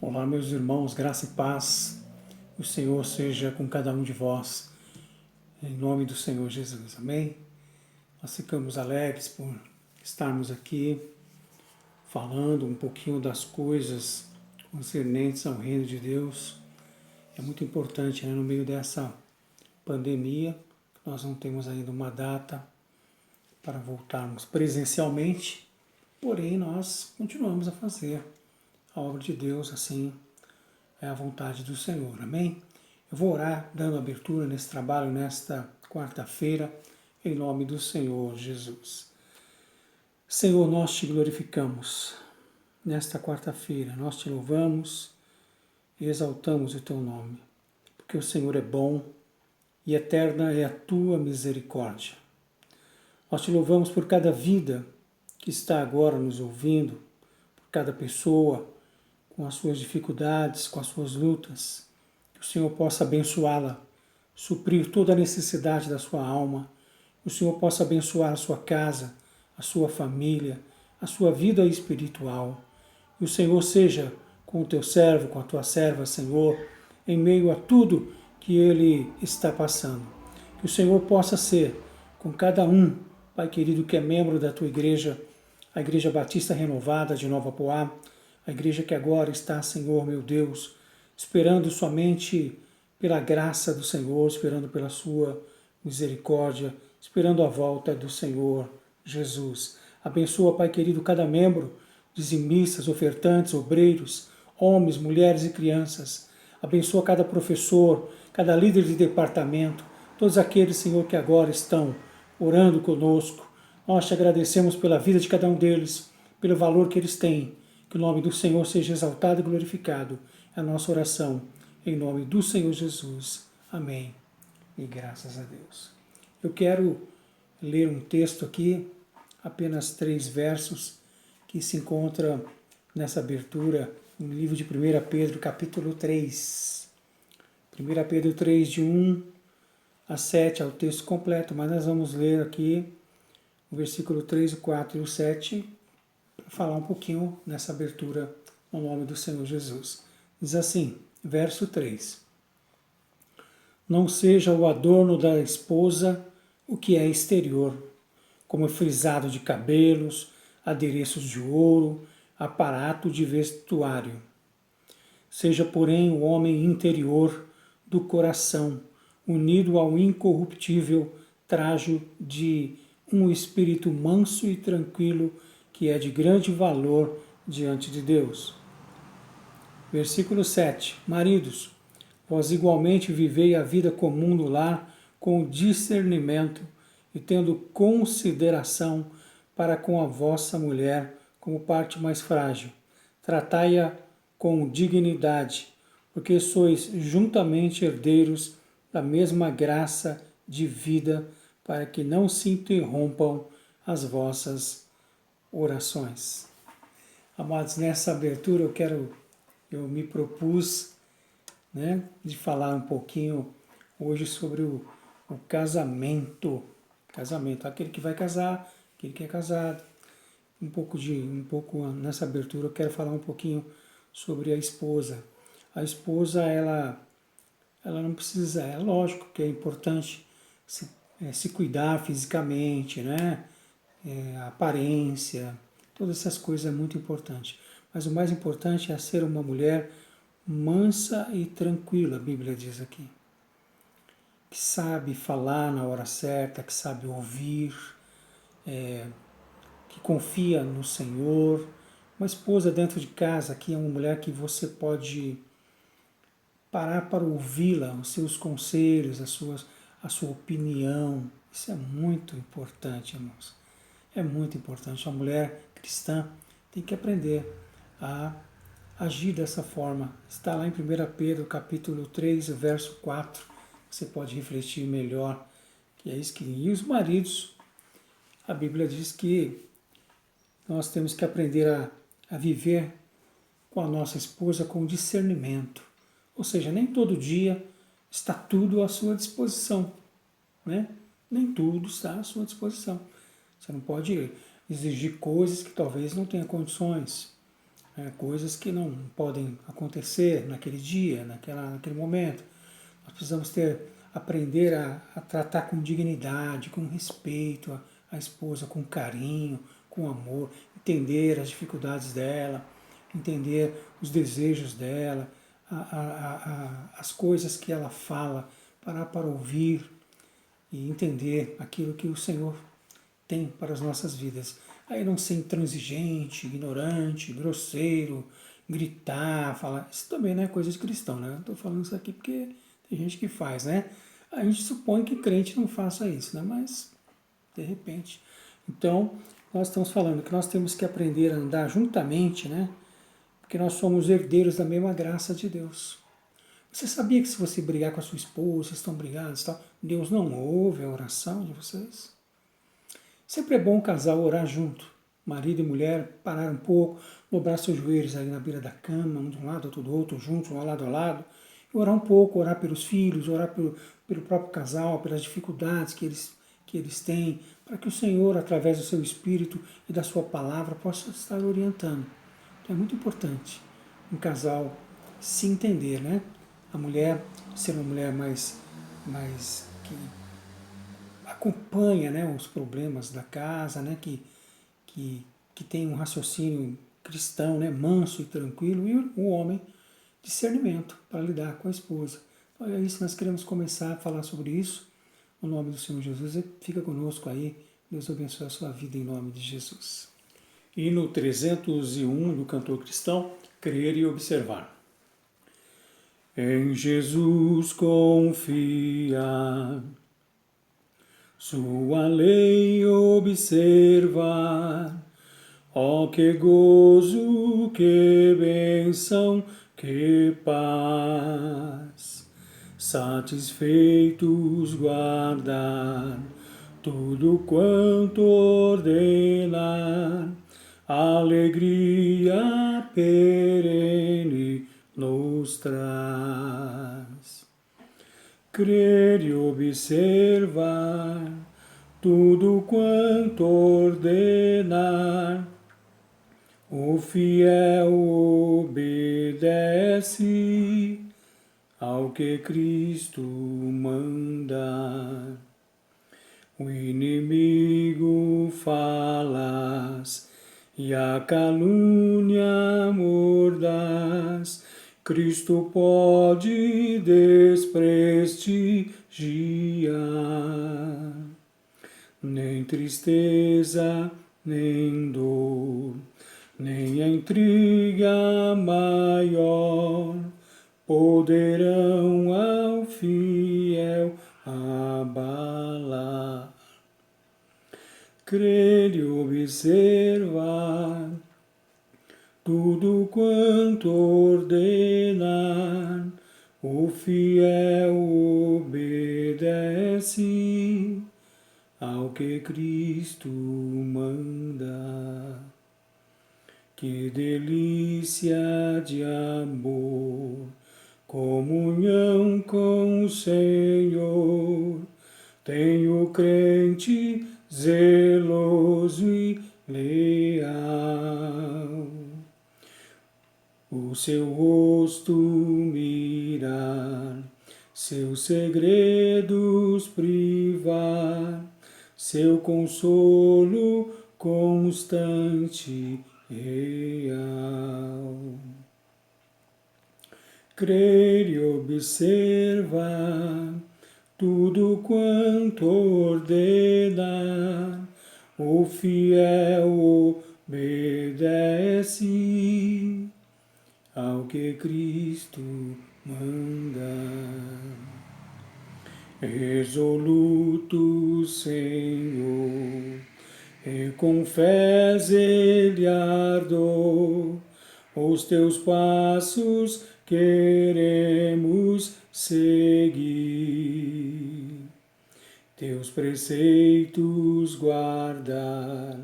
Olá, meus irmãos, graça e paz. O Senhor seja com cada um de vós, em nome do Senhor Jesus. Amém? Nós ficamos alegres por estarmos aqui falando um pouquinho das coisas concernentes ao reino de Deus. É muito importante, né, no meio dessa pandemia, nós não temos ainda uma data para voltarmos presencialmente, porém nós continuamos a fazer a obra de Deus assim é a vontade do Senhor, amém? Eu vou orar dando abertura nesse trabalho nesta quarta-feira, em nome do Senhor Jesus. Senhor, nós te glorificamos nesta quarta-feira, nós te louvamos e exaltamos o teu nome, porque o Senhor é bom e eterna é a tua misericórdia. Nós te louvamos por cada vida que está agora nos ouvindo, por cada pessoa com as suas dificuldades, com as suas lutas, que o Senhor possa abençoá-la, suprir toda a necessidade da sua alma, que o Senhor possa abençoar a sua casa, a sua família, a sua vida espiritual. Que o Senhor seja com o teu servo, com a tua serva, Senhor, em meio a tudo que ele está passando. Que o Senhor possa ser com cada um, Pai querido, que é membro da tua igreja, a Igreja Batista Renovada de Nova Poá, a igreja que agora está, Senhor meu Deus, esperando somente pela graça do Senhor, esperando pela sua misericórdia, esperando a volta do Senhor Jesus. Abençoa, Pai querido, cada membro, dizimistas, ofertantes, obreiros, homens, mulheres e crianças. Abençoa cada professor, cada líder de departamento, todos aqueles, Senhor, que agora estão orando conosco. Nós te agradecemos pela vida de cada um deles, pelo valor que eles têm. Que o nome do Senhor seja exaltado e glorificado. É a nossa oração, em nome do Senhor Jesus. Amém. E graças a Deus. Eu quero ler um texto aqui, apenas 3 versos, que se encontra nessa abertura no livro de 1 Pedro, capítulo 3. 1 Pedro 3, de 1 a 7, é o texto completo, mas nós vamos ler aqui o versículo 3, o 4 e o 7, falar um pouquinho nessa abertura no nome do Senhor Jesus. Diz assim, verso 3. Não seja o adorno da esposa o que é exterior, como frisado de cabelos, adereços de ouro, aparato de vestuário. Seja, porém, o homem interior do coração, unido ao incorruptível trajo de um espírito manso e tranquilo, que é de grande valor diante de Deus. Versículo 7. Maridos, vós igualmente vivei a vida comum no lar com discernimento e tendo consideração para com a vossa mulher como parte mais frágil. Tratai-a com dignidade, porque sois juntamente herdeiros da mesma graça de vida, para que não se interrompam as vossas orações. Amados, nessa abertura eu me propus, né, de falar um pouquinho hoje sobre o casamento. Casamento, aquele que vai casar, aquele que é casado. Um pouco nessa abertura eu quero falar um pouquinho sobre a esposa. A esposa, ela não precisa, é lógico que é importante se cuidar fisicamente, né? A aparência, todas essas coisas é muito importante. Mas o mais importante é ser uma mulher mansa e tranquila, a Bíblia diz aqui. Que sabe falar na hora certa, que sabe ouvir, que confia no Senhor. Uma esposa dentro de casa aqui é uma mulher que você pode parar para ouvi-la, os seus conselhos, a sua opinião. Isso é muito importante, irmãos. É muito importante. A mulher cristã tem que aprender a agir dessa forma. Está lá em 1 Pedro, capítulo 3, verso 4. Você pode refletir melhor, que é isso que... E os maridos, a Bíblia diz que nós temos que aprender a viver com a nossa esposa com discernimento. Ou seja, nem todo dia está tudo à sua disposição, né? Nem tudo está à sua disposição. Você não pode exigir coisas que talvez não tenha condições. coisas que não podem acontecer naquele dia, naquele momento. Nós precisamos aprender a tratar com dignidade, com respeito a esposa, com carinho, com amor, entender as dificuldades dela, entender os desejos dela, as coisas que ela fala, parar para ouvir e entender aquilo que o Senhor tem para as nossas vidas. Aí não ser intransigente, ignorante, grosseiro, gritar, falar. Isso também não é coisa de cristão, né? Eu estou falando isso aqui porque tem gente que faz, né? A gente supõe que crente não faça isso, né? Mas, de repente. Então, nós estamos falando que nós temos que aprender a andar juntamente, né? Porque nós somos herdeiros da mesma graça de Deus. Você sabia que se você brigar com a sua esposa, vocês estão brigados e tal, Deus não ouve a oração de vocês? Sempre é bom o casal orar junto, marido e mulher, parar um pouco, dobrar seus joelhos aí na beira da cama, um de um lado, outro do outro, juntos, um lado a lado, e orar um pouco, orar pelos filhos, orar pelo próprio casal, pelas dificuldades que eles têm, para que o Senhor, através do seu Espírito e da sua palavra, possa estar orientando. Então é muito importante um casal se entender, né? A mulher ser uma mulher mais que acompanha, né, os problemas da casa, né, que tem um raciocínio cristão, né, manso e tranquilo, e o homem discernimento para lidar com a esposa. Então é isso que nós queremos começar a falar sobre isso. No nome do Senhor Jesus, fica conosco aí. Deus abençoe a sua vida em nome de Jesus. E no 301 do Cantor Cristão, Crer e Observar. Em Jesus confia, sua lei observar. Ó que gozo, que bênção, que paz. Satisfeitos guardar tudo quanto ordenar, alegria perene nos traz. Crer e observar tudo quanto ordenar, o fiel obedece ao que Cristo manda. O inimigo falas e a calúnia mordaz, Cristo pode desprestigiar. Nem tristeza, nem dor, nem a intriga maior poderão ao fiel abalar. Crer e observar tudo quanto ordenar, o fiel obedece ao que Cristo manda. Que delícia de amor, comunhão com o Senhor, tem o crente zeloso e leal. O seu rosto mirar, seus segredos privar, seu consolo constante real. Crer e observar tudo quanto ordenar, o fiel obedece ao que Cristo manda. Resoluto, Senhor, e com fé ele ardor, os teus passos queremos seguir, teus preceitos guardar,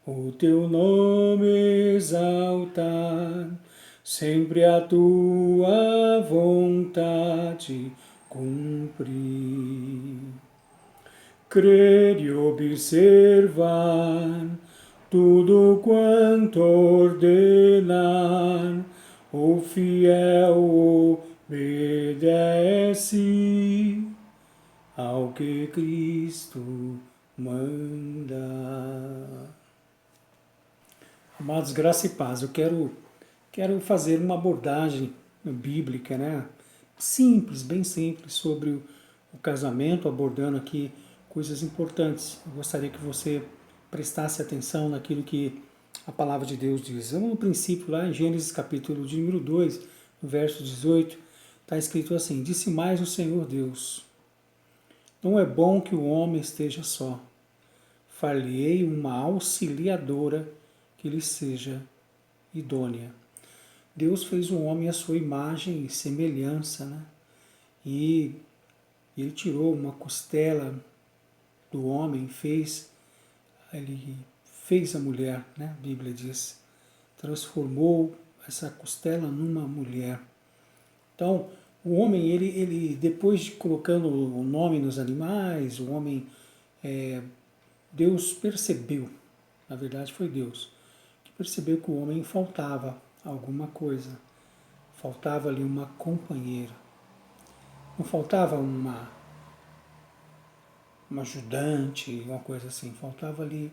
o teu nome exaltar, sempre a tua vontade cumprir. Crer e observar tudo quanto ordenar, o fiel obedece ao que Cristo manda. Amados, graça e paz, eu quero fazer uma abordagem bíblica, né? Simples, bem simples, sobre o casamento, abordando aqui coisas importantes. Eu gostaria que você prestasse atenção naquilo que a palavra de Deus diz. Vamos no princípio, lá em Gênesis capítulo de número 2, no verso 18, está escrito assim: Disse mais o Senhor Deus: Não é bom que o homem esteja só. Far-lhe-ei uma auxiliadora que lhe seja idônea. Deus fez o homem à sua imagem e semelhança, né? E ele tirou uma costela do homem, ele fez a mulher, né? A Bíblia diz, transformou essa costela numa mulher. Então, o homem, ele depois de colocando o nome nos animais, o homem, Deus percebeu, na verdade foi Deus, que percebeu que o homem faltava alguma coisa, faltava ali uma companheira, não faltava uma ajudante, uma coisa assim, faltava ali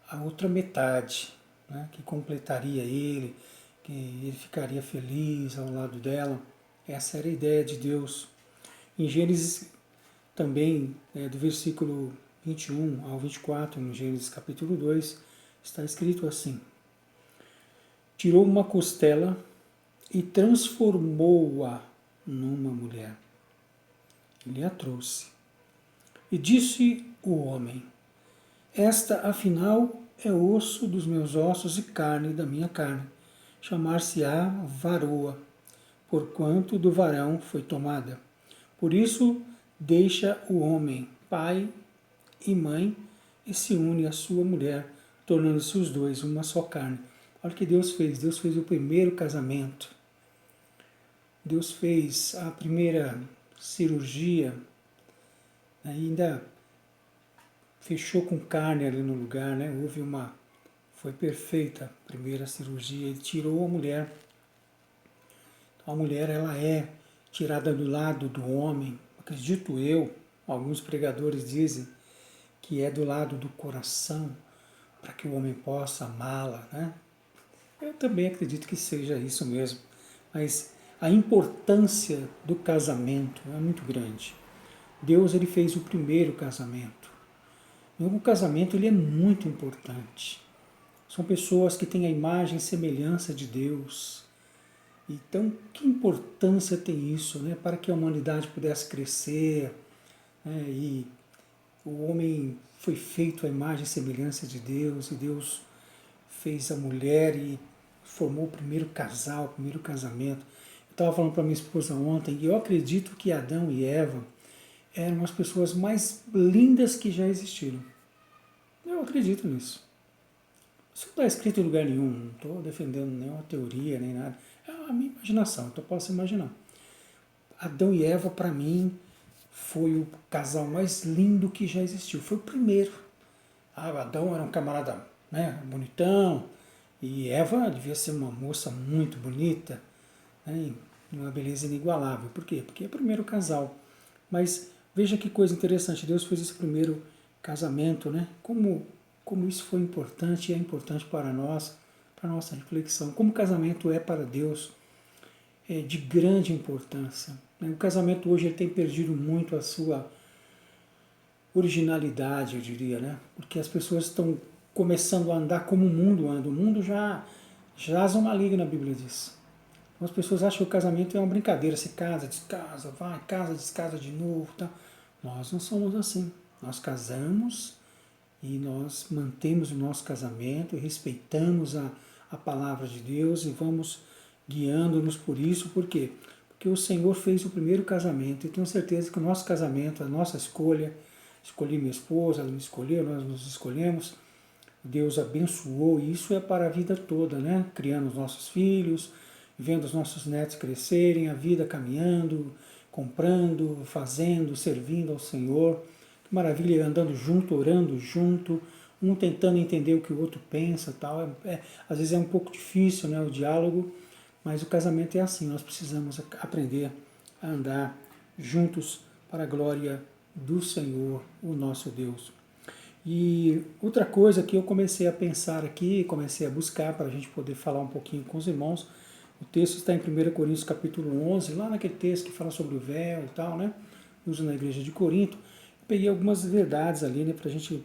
a outra metade, né, que completaria ele, que ele ficaria feliz ao lado dela. Essa era a ideia de Deus. Em Gênesis também, do versículo 21 ao 24, no Gênesis capítulo 2, está escrito assim: Tirou uma costela e transformou-a numa mulher. Ele a trouxe. E disse o homem: Esta, afinal, é osso dos meus ossos e carne da minha carne. Chamar-se-á varoa, porquanto do varão foi tomada. Por isso deixa o homem pai e mãe e se une à sua mulher, tornando-se os dois uma só carne. Olha o que Deus fez. Deus fez o primeiro casamento. Deus fez a primeira cirurgia, ainda fechou com carne ali no lugar, né? Foi perfeita a primeira cirurgia. Ele tirou a mulher. A mulher, ela é tirada do lado do homem. Acredito eu, alguns pregadores dizem que é do lado do coração, para que o homem possa amá-la, né? Eu também acredito que seja isso mesmo. Mas a importância do casamento é muito grande. Deus, ele fez o primeiro casamento. E o casamento, ele é muito importante. São pessoas que têm a imagem e semelhança de Deus. Então, que importância tem isso, né? Para que a humanidade pudesse crescer, né? E o homem foi feito à imagem e semelhança de Deus, e Deus fez a mulher e formou o primeiro casal, o primeiro casamento. Eu estava falando para minha esposa ontem, e eu acredito que Adão e Eva eram as pessoas mais lindas que já existiram. Eu acredito nisso. Isso não está escrito em lugar nenhum, não estou defendendo nenhuma teoria, nem nada. É a minha imaginação, então eu posso imaginar. Adão e Eva, para mim, foi o casal mais lindo que já existiu. Foi o primeiro. Adão era um camarada, né, bonitão, e Eva devia ser uma moça muito bonita, né, uma beleza inigualável. Por quê? Porque é o primeiro casal. Mas veja que coisa interessante, Deus fez esse primeiro casamento, né? Como isso foi importante e é importante para nós, para a nossa reflexão. Como o casamento é para Deus de grande importância. O casamento hoje ele tem perdido muito a sua originalidade, eu diria, né? Porque as pessoas estão começando a andar como o mundo anda. O mundo já jaz uma maligno, a Bíblia diz. Então, as pessoas acham que o casamento é uma brincadeira. Se casa, descasa, vai, casa, descasa de novo. Tá? Nós não somos assim. Nós casamos e nós mantemos o nosso casamento e respeitamos a palavra de Deus e vamos guiando-nos por isso. Por quê? Porque o Senhor fez o primeiro casamento e tenho certeza que o nosso casamento, a nossa escolha, escolhi minha esposa, ela me escolheu, nós nos escolhemos, Deus abençoou e isso é para a vida toda, né? Criando os nossos filhos, vendo os nossos netos crescerem, a vida caminhando, comprando, fazendo, servindo ao Senhor. Que maravilha, andando junto, orando junto, um tentando entender o que o outro pensa, tal. Às vezes é um pouco difícil, né, o diálogo, mas o casamento é assim, nós precisamos aprender a andar juntos para a glória do Senhor, o nosso Deus. E outra coisa que eu comecei a pensar aqui, comecei a buscar para a gente poder falar um pouquinho com os irmãos, o texto está em 1 Coríntios capítulo 11, lá naquele texto que fala sobre o véu e tal, né? Uso na igreja de Corinto. Eu peguei algumas verdades ali, né, para a gente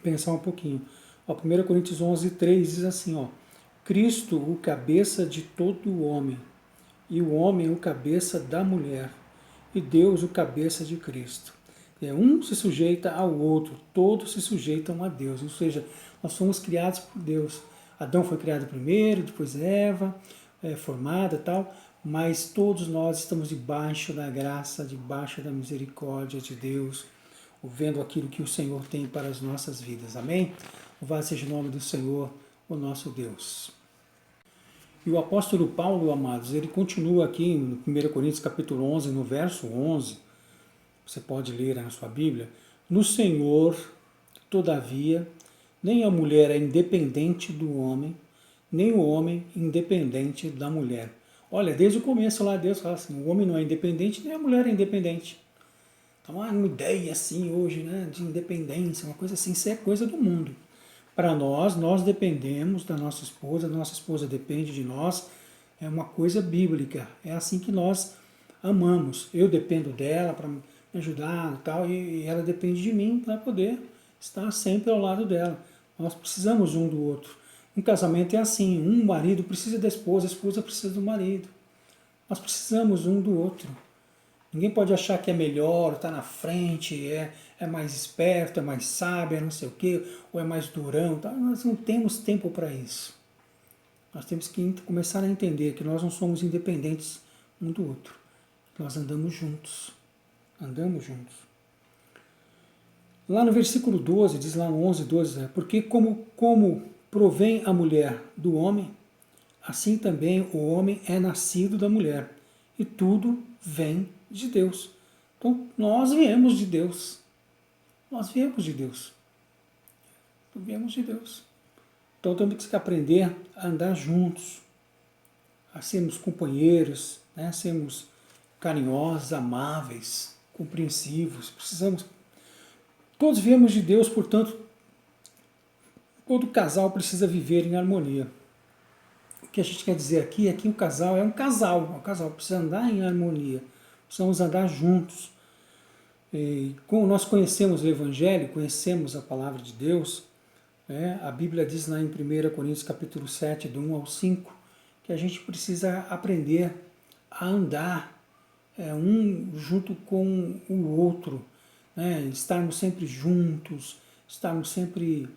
pensar um pouquinho. Ó, 1 Coríntios 11, 3 diz assim, ó, Cristo, o cabeça de todo o homem, e o homem o cabeça da mulher, e Deus o cabeça de Cristo. Um se sujeita ao outro, todos se sujeitam a Deus, ou seja, nós somos criados por Deus. Adão foi criado primeiro, depois Eva, formada e tal, mas todos nós estamos debaixo da graça, debaixo da misericórdia de Deus, vendo aquilo que o Senhor tem para as nossas vidas. Amém? Louvado seja o nome do Senhor, o nosso Deus. E o apóstolo Paulo, amados, ele continua aqui no 1 Coríntios capítulo 11, no verso 11, você pode ler na sua Bíblia, no Senhor, todavia, nem a mulher é independente do homem, nem o homem independente da mulher. Olha, desde o começo lá Deus fala assim, o homem não é independente, nem a mulher é independente. Então, uma ideia assim hoje, né, de independência, uma coisa assim, isso é coisa do mundo. Para nós dependemos da nossa esposa depende de nós, é uma coisa bíblica, é assim que nós amamos. Eu dependo dela para me ajudar e tal, e ela depende de mim para poder estar sempre ao lado dela. Nós precisamos um do outro. Um casamento é assim, um marido precisa da esposa, a esposa precisa do marido. Nós precisamos um do outro. Ninguém pode achar que é melhor, está na frente, é mais esperto, é mais sábio, é não sei o quê, ou é mais durão. Tá? Nós não temos tempo para isso. Nós temos que começar a entender que nós não somos independentes um do outro. Nós andamos juntos. Andamos juntos. Lá no versículo 12, diz lá no 11, 12, porque como provém a mulher do homem, assim também o homem é nascido da mulher, e tudo vem de Deus. Então, nós viemos de Deus. Nós viemos de Deus. Viemos de Deus. Então, temos que aprender a andar juntos, a sermos companheiros, né? Sermos carinhosos, amáveis, compreensivos. Precisamos. Todos viemos de Deus, portanto, todo casal precisa viver em harmonia. O que a gente quer dizer aqui é que o casal é um casal precisa andar em harmonia, precisamos andar juntos. E como nós conhecemos o Evangelho, conhecemos a Palavra de Deus, né, a Bíblia diz lá em 1 Coríntios capítulo 7, do 1 ao 5, que a gente precisa aprender a andar um junto com o outro, né, estarmos sempre juntos, estarmos sempre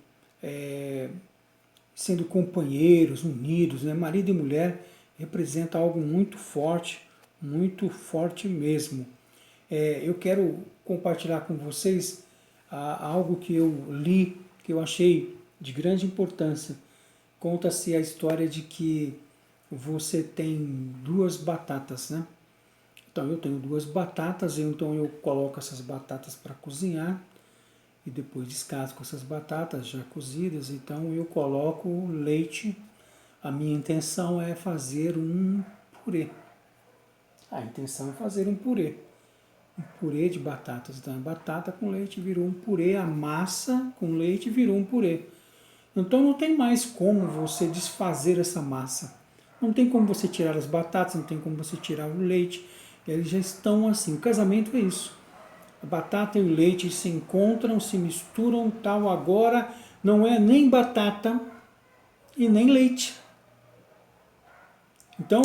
sendo companheiros, unidos, né? Marido e mulher representa algo muito forte mesmo. Eu quero compartilhar com vocês algo que eu li, que eu achei de grande importância. Conta-se a história de que você tem duas batatas, né? Então eu tenho duas batatas, então eu coloco essas batatas para cozinhar, e depois descasco essas batatas já cozidas, então eu coloco leite. A minha intenção é fazer um purê. A intenção é fazer um purê de batatas. Então a batata com leite virou um purê, a massa com leite virou um purê. Então não tem mais como você desfazer essa massa. Não tem como você tirar as batatas, não tem como você tirar o leite. Eles já estão assim. O casamento é isso. A batata e o leite se encontram, se misturam, tal. Agora não é nem batata e nem leite. Então,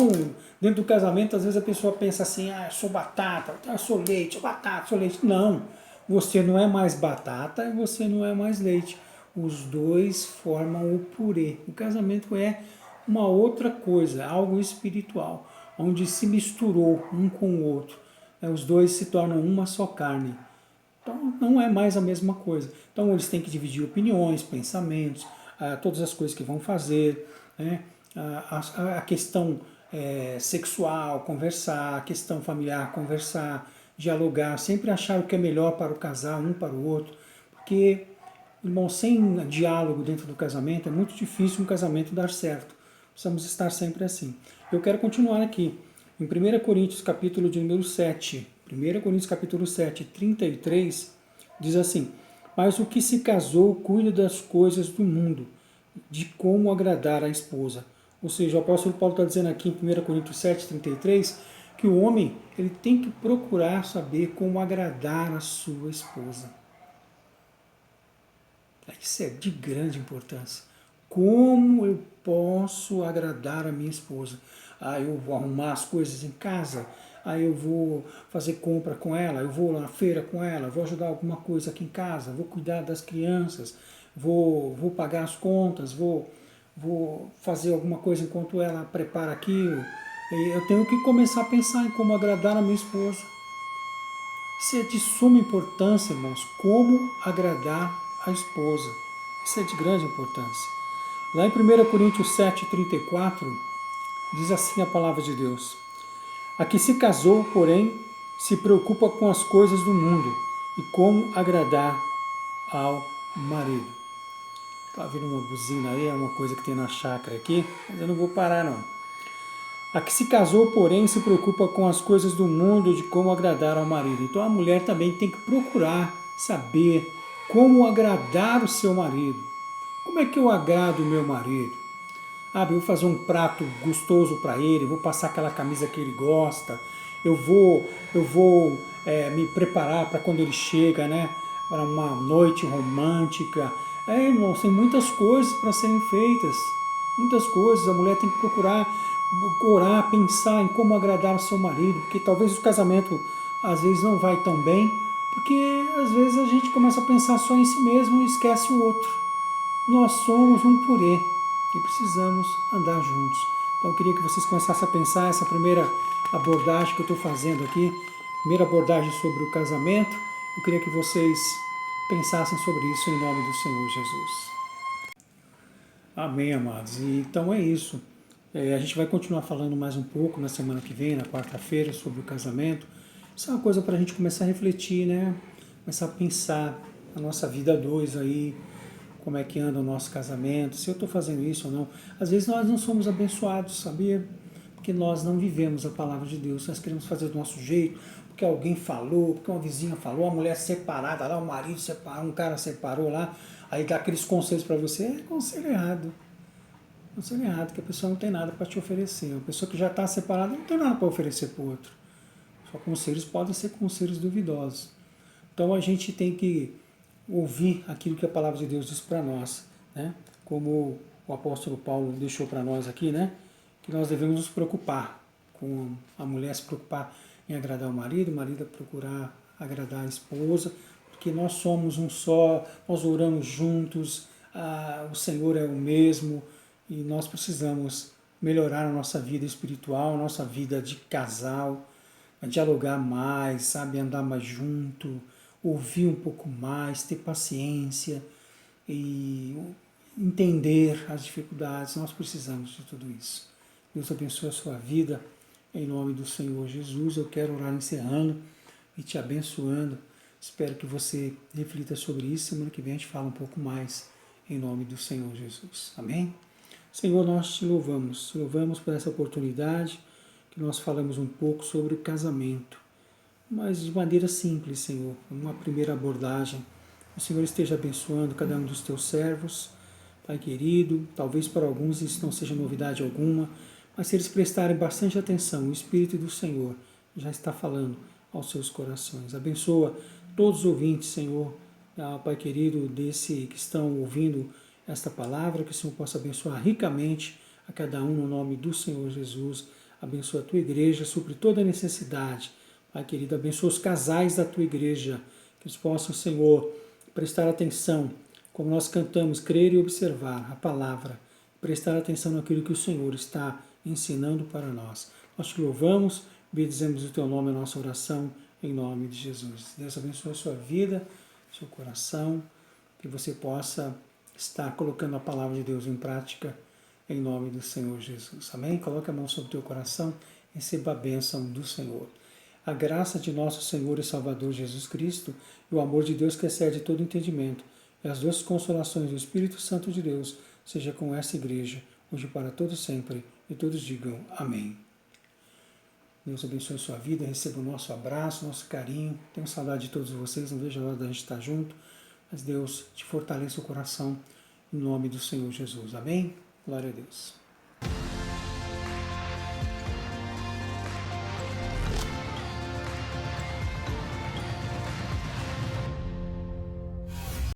dentro do casamento, às vezes a pessoa pensa assim, eu sou batata, eu sou leite, sou batata, sou leite. Não, você não é mais batata e você não é mais leite. Os dois formam o purê. O casamento é uma outra coisa, algo espiritual, onde se misturou um com o outro. Os dois se tornam uma só carne. Então não é mais a mesma coisa. Então eles têm que dividir opiniões, pensamentos, todas as coisas que vão fazer, né? A questão sexual, conversar, a questão familiar, conversar, dialogar, sempre achar o que é melhor para o casal, um para o outro, porque Irmão, sem diálogo dentro do casamento, é muito difícil um casamento dar certo. Precisamos estar sempre assim. Eu quero continuar aqui. Em 1 Coríntios, capítulo de número 7, 1 Coríntios, capítulo 7, 33, diz assim: mas o que se casou cuida das coisas do mundo, de como agradar a esposa. Ou seja, o apóstolo Paulo está dizendo aqui em 1 Coríntios 7, 33, que o homem ele tem que procurar saber como agradar a sua esposa. Isso é de grande importância. Como eu posso agradar a minha esposa? Eu vou arrumar as coisas em casa, eu vou fazer compra com ela, eu vou na feira com ela, vou ajudar alguma coisa aqui em casa, vou cuidar das crianças, vou pagar as contas, vou fazer alguma coisa enquanto ela prepara aquilo. E eu tenho que começar a pensar em como agradar a minha esposa. Isso é de suma importância, irmãos, como agradar a esposa. Isso é de grande importância. Lá em 1 Coríntios 7,34, diz assim a palavra de Deus: a que se casou, porém, se preocupa com as coisas do mundo e como agradar ao marido. Está vendo uma buzina aí, é uma coisa que tem na chácara aqui, mas eu não vou parar não. A que se casou, porém, se preocupa com as coisas do mundo, de como agradar ao marido. Então a mulher também tem que procurar saber como agradar o seu marido. Como é que eu agrado o meu marido? Eu vou fazer um prato gostoso para ele, vou passar aquela camisa que ele gosta, eu vou me preparar para quando ele chega, né? Para uma noite romântica. Irmão, tem muitas coisas para serem feitas. Muitas coisas. A mulher tem que procurar orar, pensar em como agradar o seu marido, porque talvez o casamento às vezes não vai tão bem, porque às vezes a gente começa a pensar só em si mesmo e esquece o outro. Nós somos um purê e precisamos andar juntos. Então eu queria que vocês começassem a pensar essa primeira abordagem que eu estou fazendo aqui, primeira abordagem sobre o casamento. Eu queria que vocês pensassem sobre isso em nome do Senhor Jesus. Amém, amados. E então é isso. A gente vai continuar falando mais um pouco na semana que vem, na quarta-feira, sobre o casamento. Isso é uma coisa para a gente começar a refletir, né? Começar a pensar a nossa vida a dois aí, como é que anda o nosso casamento, se eu estou fazendo isso ou não. Às vezes nós não somos abençoados, sabia? Porque nós não vivemos a palavra de Deus, nós queremos fazer do nosso jeito, porque alguém falou, porque uma vizinha falou, a mulher separada lá, o marido separou, um cara separou lá, aí dá aqueles conselhos para você, conselho errado. Conselho errado, que a pessoa não tem nada para te oferecer. Uma pessoa que já está separada não tem nada para oferecer para o outro. Só conselhos podem ser conselhos duvidosos. Então a gente tem que ouvir aquilo que a palavra de Deus diz para nós, né? Como o apóstolo Paulo deixou para nós aqui, né? Que nós devemos nos preocupar com a mulher se preocupar em agradar o marido procurar agradar a esposa, porque nós somos um só, nós oramos juntos, o Senhor é o mesmo e nós precisamos melhorar a nossa vida espiritual, a nossa vida de casal, dialogar mais, sabe, andar mais junto, ouvir um pouco mais, ter paciência e entender as dificuldades. Nós precisamos de tudo isso. Deus abençoe a sua vida. Em nome do Senhor Jesus, eu quero orar encerrando e te abençoando. Espero que você reflita sobre isso. Semana que vem a gente fala um pouco mais em nome do Senhor Jesus. Amém? Senhor, nós te louvamos por essa oportunidade que nós falamos um pouco sobre o casamento, mas de maneira simples, Senhor, uma primeira abordagem. O Senhor esteja abençoando cada um dos teus servos, Pai querido, talvez para alguns isso não seja novidade alguma, mas se eles prestarem bastante atenção, o Espírito do Senhor já está falando aos seus corações. Abençoa todos os ouvintes, Senhor, Pai querido, desse que estão ouvindo esta palavra, que o Senhor possa abençoar ricamente a cada um no nome do Senhor Jesus. Abençoa a tua igreja, supre toda a necessidade. Pai querido, abençoa os casais da tua igreja, que eles possam, Senhor, prestar atenção, como nós cantamos, crer e observar a palavra, prestar atenção naquilo que o Senhor está ensinando para nós. Nós te louvamos, bendizemos o teu nome, a nossa oração, em nome de Jesus. Deus abençoe a sua vida, seu coração, que você possa estar colocando a palavra de Deus em prática, em nome do Senhor Jesus. Amém? Coloque a mão sobre o teu coração, receba a bênção do Senhor. A graça de nosso Senhor e Salvador Jesus Cristo e o amor de Deus que excede todo entendimento e as doces consolações do Espírito Santo de Deus seja com essa igreja, hoje e para todos sempre, e todos digam amém. Deus abençoe a sua vida, receba o nosso abraço, nosso carinho. Tenho saudade de todos vocês, não vejo a hora da gente estar junto, mas Deus te fortaleça o coração, em nome do Senhor Jesus. Amém? Glória a Deus.